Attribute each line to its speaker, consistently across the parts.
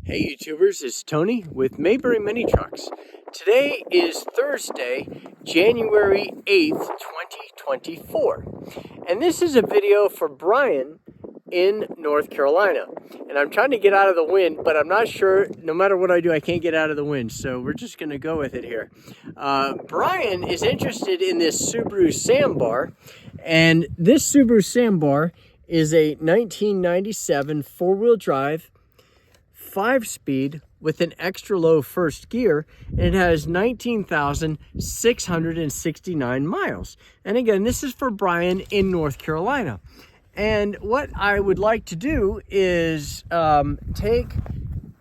Speaker 1: Hey YouTubers, it's Tony with Mayberry Mini Trucks. Today is Thursday, January 8th, 2024. And this is a video for Brian in North Carolina. And I'm trying to get out of the wind, but I'm not sure, no matter what I do, I can't get out of the wind. So we're just gonna go with it here. Brian is interested in this Subaru sambar. And this Subaru sambar is a 1997 four-wheel drive 5-speed with an extra low first gear, and it has 19,669 miles. And again, this is for Brian in North Carolina. And what I would like to do is take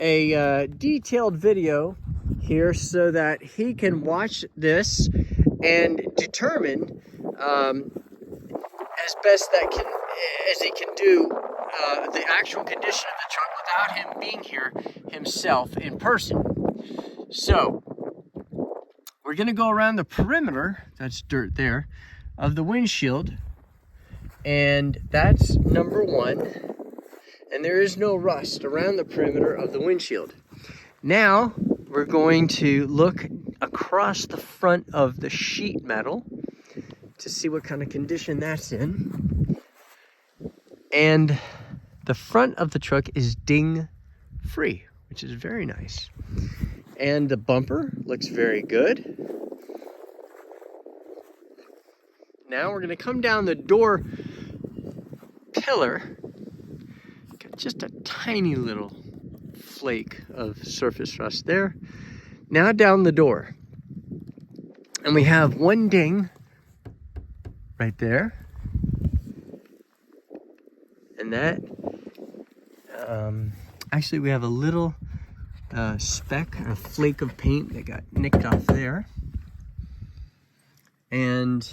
Speaker 1: a detailed video here so that he can watch this and determine as best as he can do the actual condition of the truck without him being here himself in person. So we're going to go around the perimeter, that's dirt there, of the windshield, and that's number one. And there is no rust around the perimeter of the windshield. Now we're going to look across the front of the sheet metal to see what kind of condition that's in. And the front of the truck is ding free, which is very nice. And the bumper looks very good. Now we're going to come down the door pillar. Got just a tiny little flake of surface rust there. Now down the door. And we have one ding right there. And that, actually we have a little speck, a flake of paint that got nicked off there. And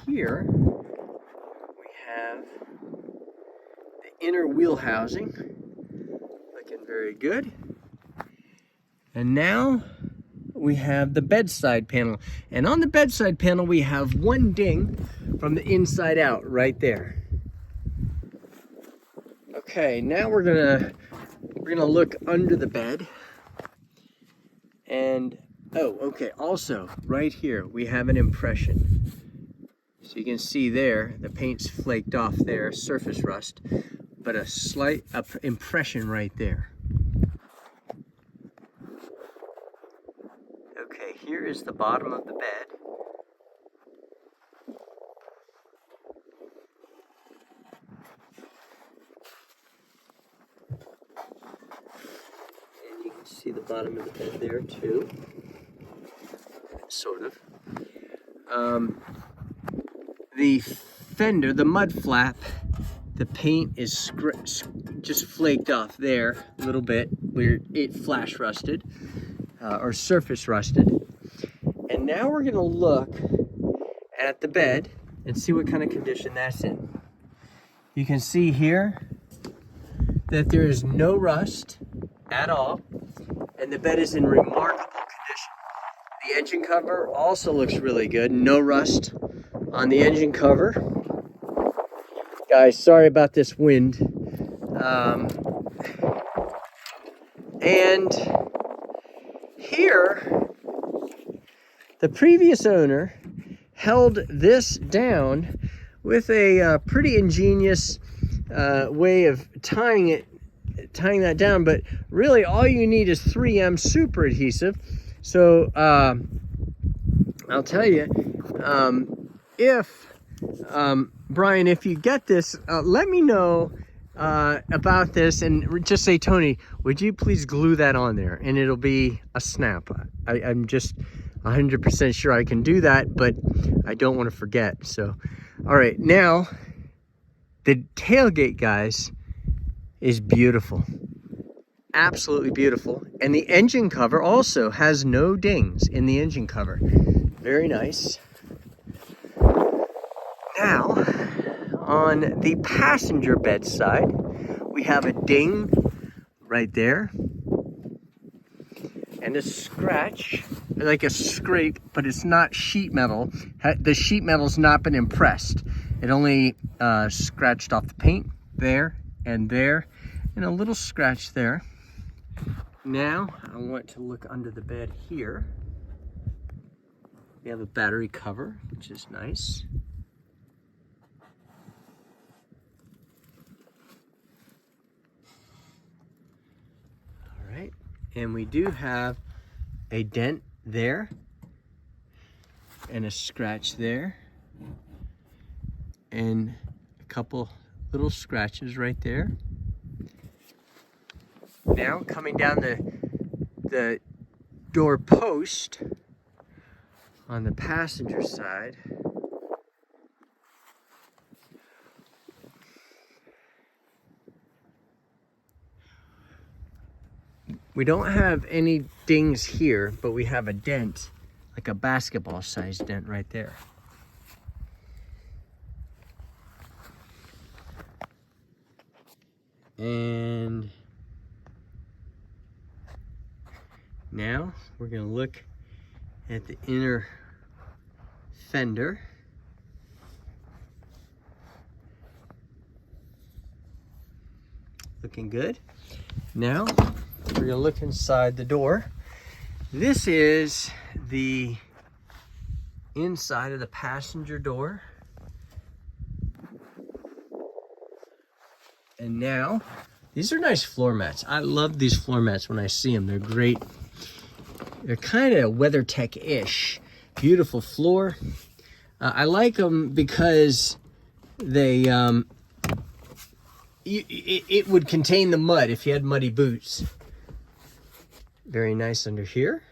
Speaker 1: here we have the inner wheel housing, looking very good. And now we have the bedside panel. And on the bedside panel we have one ding from the inside out right there. Okay, now we're gonna look under the bed. And oh, okay, also right here we have an impression. So you can see there the paint's flaked off there, surface rust, but a slight impression right there. Okay, here is the bottom of the bed. See the bottom of the bed there too, sort of. The fender, the mud flap, the paint is just flaked off there a little bit where it flash rusted or surface rusted. And now we're gonna look at the bed and see what kind of condition that's in. You can see here that there is no rust at all. And the bed is in remarkable condition. The engine cover also looks really good. No rust on the engine cover. Guys, sorry about this wind. And here, the previous owner held this down with a pretty ingenious way of tying that down, but really all you need is 3M super adhesive. So I'll tell you, Brian, if you get this, let me know about this and just say, Tony, would you please glue that on there, and it'll be a snap. I'm just 100% sure I can do that, but I don't want to forget. So all right, now the tailgate, guys, is beautiful, absolutely beautiful. And the engine cover also has no dings in the engine cover. Very nice. Now, on the passenger bed side, we have a ding right there and a scratch, like a scrape, but it's not sheet metal. The sheet metal's not been impressed. It only scratched off the paint there and there, and a little scratch there. now I want to look under the bed here. We have a battery cover, which is nice. All right, and we do have a dent there and a scratch there and a couple little scratches right there. Now coming down the door post on the passenger side, we don't have any dings here, but we have a dent, like a basketball sized dent right there. And now we're going to look at the inner fender. Looking good. Now we're going to look inside the door. This is the inside of the passenger door. And now, these are nice floor mats. I love these floor mats when I see them. They're great. They're kind of WeatherTech-ish. Beautiful floor. I like them because they, it would contain the mud if you had muddy boots. Very nice under here.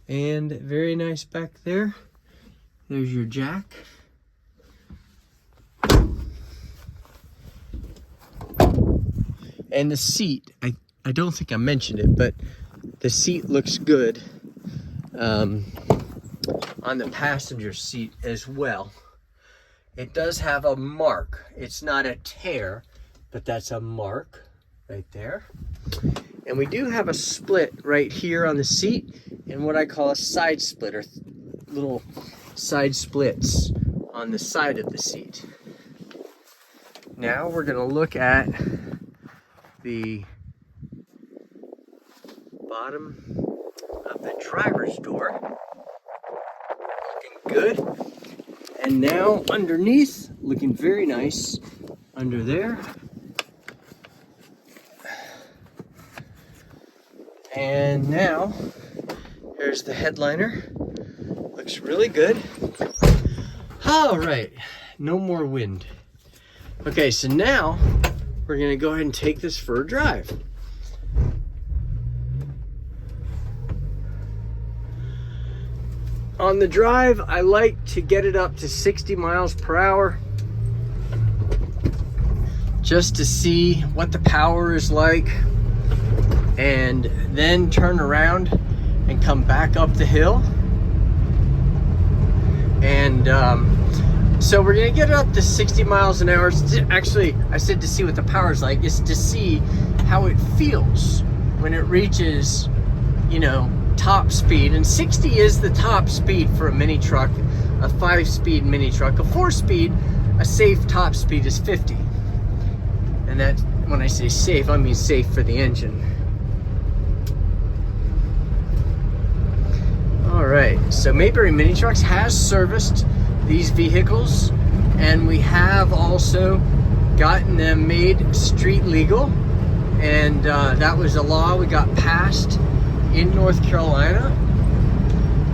Speaker 1: And very nice back there. There's your jack. And the seat, I don't think I mentioned it, but the seat looks good on the passenger seat as well. It does have a mark. It's not a tear, but that's a mark right there. And we do have a split right here on the seat and what I call a side split, or little side splits on the side of the seat. Now we're going to look at the bottom of the driver's door. Looking good. And now underneath, looking very nice under there. And now here's the headliner. Looks really good. All right, no more wind. Okay, so now we're gonna go ahead and take this for a drive. On the drive, I like to get it up to 60 miles per hour just to see what the power is like, and then turn around and come back up the hill. And so we're gonna get it up to 60 miles an hour. Actually, I said to see what the power is like. It's to see how it feels when it reaches, you know, top speed. And 60 is the top speed for a mini truck, a 5-speed mini truck. A 4-speed, a safe top speed is 50. And that, when I say safe, I mean safe for the engine. All right, so Mayberry Mini Trucks has serviced these vehicles, and we have also gotten them made street legal, and that was a law we got passed in North Carolina,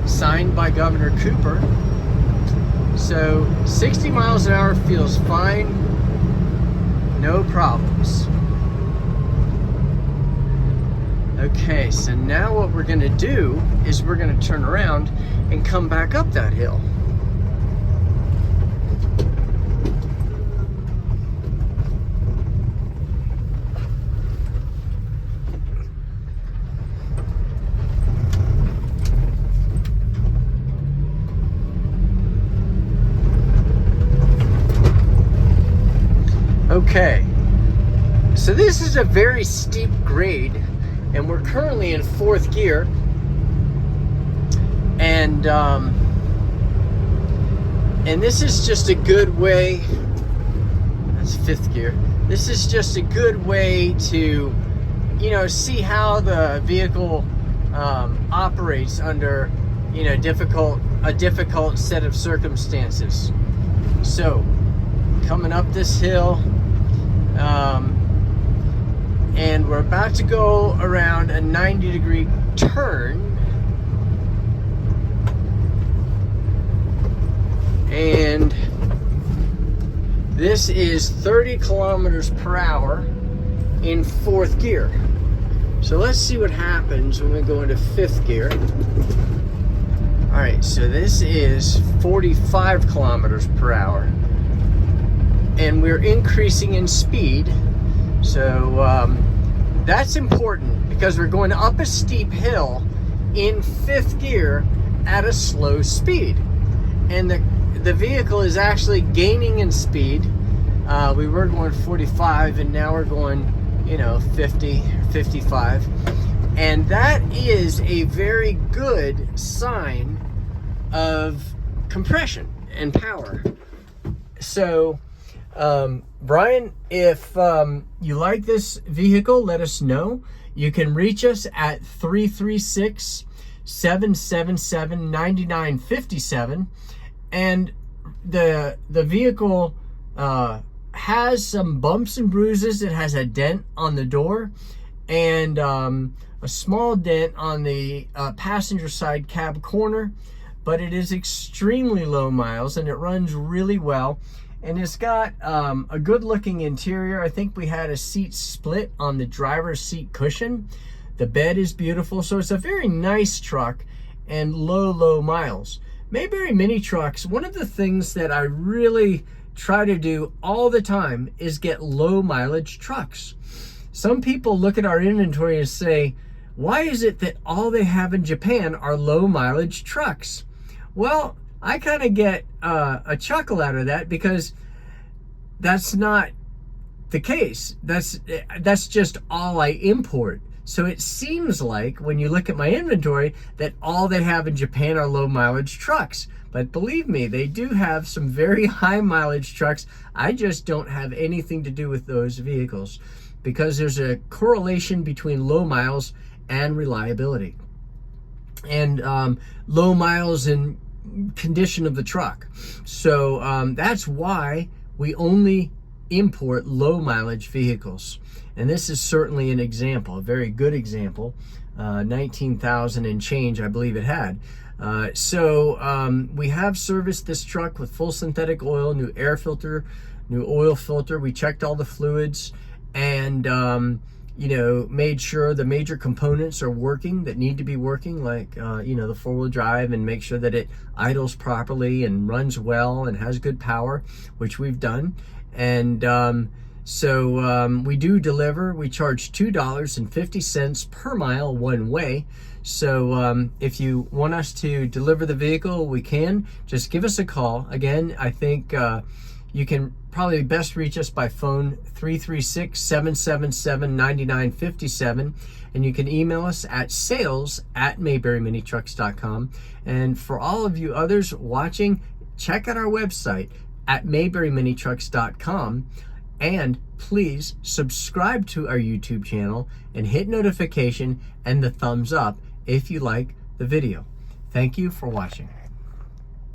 Speaker 1: signed by Governor Cooper. So 60 miles an hour feels fine, no problems. Okay, so now what we're gonna do is we're gonna turn around and come back up that hill. Okay, so this is a very steep grade, and we're currently in 4th gear, and this is just a good way, that's 5th gear, this is just a good way to, you know, see how the vehicle operates under, you know, a difficult set of circumstances. So, coming up this hill, and we're about to go around a 90-degree turn, and this is 30 kilometers per hour in 4th gear. So let's see what happens when we go into 5th gear. All right, so this is 45 kilometers per hour, and we're increasing in speed. So that's important because we're going up a steep hill in 5th gear at a slow speed, and the vehicle is actually gaining in speed. We were going 45, and now we're going, you know, 50, 55, and that is a very good sign of compression and power. So Brian, if you like this vehicle, let us know. You can reach us at 336-777-9957, and the vehicle has some bumps and bruises. It has a dent on the door and a small dent on the passenger side cab corner, but it is extremely low miles and it runs really well. And it's got a good looking interior. I think we had a seat split on the driver's seat cushion. The bed is beautiful. So it's a very nice truck and low miles. Mayberry Mini Trucks, one of the things that I really try to do all the time is get low mileage trucks. Some people look at our inventory and say, why is it that all they have in Japan are low mileage trucks? Well, I kind of get a chuckle out of that because that's not the case. That's just all I import. So it seems like when you look at my inventory that all they have in Japan are low mileage trucks. But believe me, they do have some very high mileage trucks. I just don't have anything to do with those vehicles because there's a correlation between low miles and reliability, and low miles and condition of the truck. So that's why we only import low mileage vehicles. And this is certainly an example, a very good example. 19,000 and change, I believe it had. So we have serviced this truck with full synthetic oil, new air filter, new oil filter. We checked all the fluids and you know, made sure the major components are working that need to be working, like you know, the 4-wheel drive, and make sure that it idles properly and runs well and has good power, which we've done. And so we do deliver. We charge $2.50 per mile one way. So if you want us to deliver the vehicle, we can. Just give us a call. Again, I think you can probably best reach us by phone, 336-777-9957. And you can email us at sales@mayberryminitrucks.com. And for all of you others watching, check out our website at mayberryminitrucks.com. And please subscribe to our YouTube channel and hit notification and the thumbs up if you like the video. Thank you for watching.